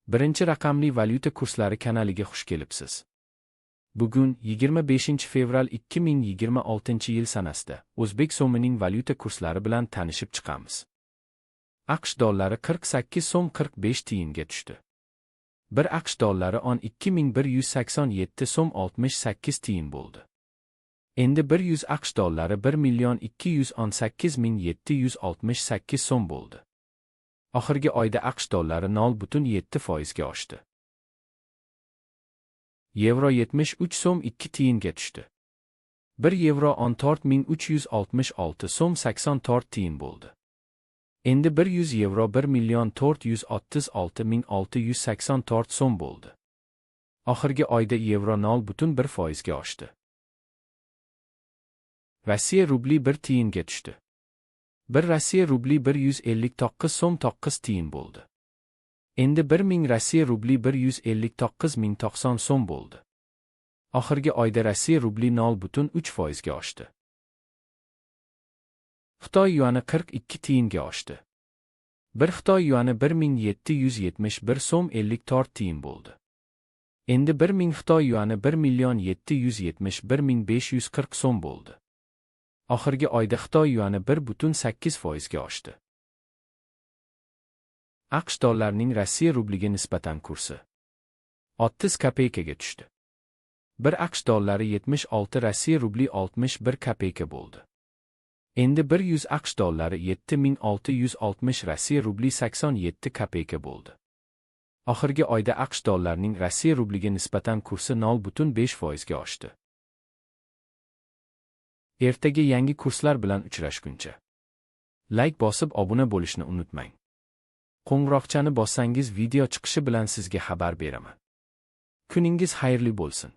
Birinchi raqamli valyuta kurslari kanaliga xush kelibsiz. Bugun 25 fevral 2026-yil sanasida O'zbek so'mining valyuta kurslari bilan tanishib chiqamiz. AQSh dollari 48 so'm 45 tiyinga tushdi. 1 AQSh dollari 12187 so'm 68 tiyin bo'ldi. Endi 100 AQSh dollari 1,218,768 so'm bo'ldi. Oxirgi oyda AQSh dollari 0,7% ga oshdi. Yevro 73 so'm 2 tiyinga tushdi. 1 yevro 14366 so'm 84 tiyin bo'ldi. Endi 100 yevro 1,436,684 so'm bo'ldi. Oxirgi oyda yevro 0,1% ga oshdi. Rossiya rubli 1 tiyinga tushdi. 1 Rossiya rubli 159 so'm 9 tiyin bo'ldi. Endi 1000 Rossiya rubli 159,090 so'm bo'ldi. Oxirgi oyda Rossiya rubli 0,3% ga oshdi. Xitoy yuani 42 tiyinga oshdi. 1 Xitoy yuani 1771 so'm 54 tiyin bo'ldi. Endi 1000 Xitoy yuani 1,771,540 so'm bo'ldi. Oxirgi oyda Xitoy yuani 1,8% ga oshdi. AQSh dollarining Rossiya rubliga nisbatan kursi 30 kopeykaga tushdi. 1 AQSh dollari 76 Rossiya rubli 61 kopeyka bo'ldi. Endi 100 AQSh dollari 7660 Rossiya rubli 87 kopeyka bo'ldi. Oxirgi oyda AQSh dollarining Rossiya rubliga nisbatan kursi 0,5% ga oshdi. Ertaga yangi kurslar bilan uchrashguncha like bosib obuna bo'lishni unutmang. Qo'ng'iroqchani bossangiz video chiqishi bilan sizga xabar beraman. Kuningiz xayrli bo'lsin.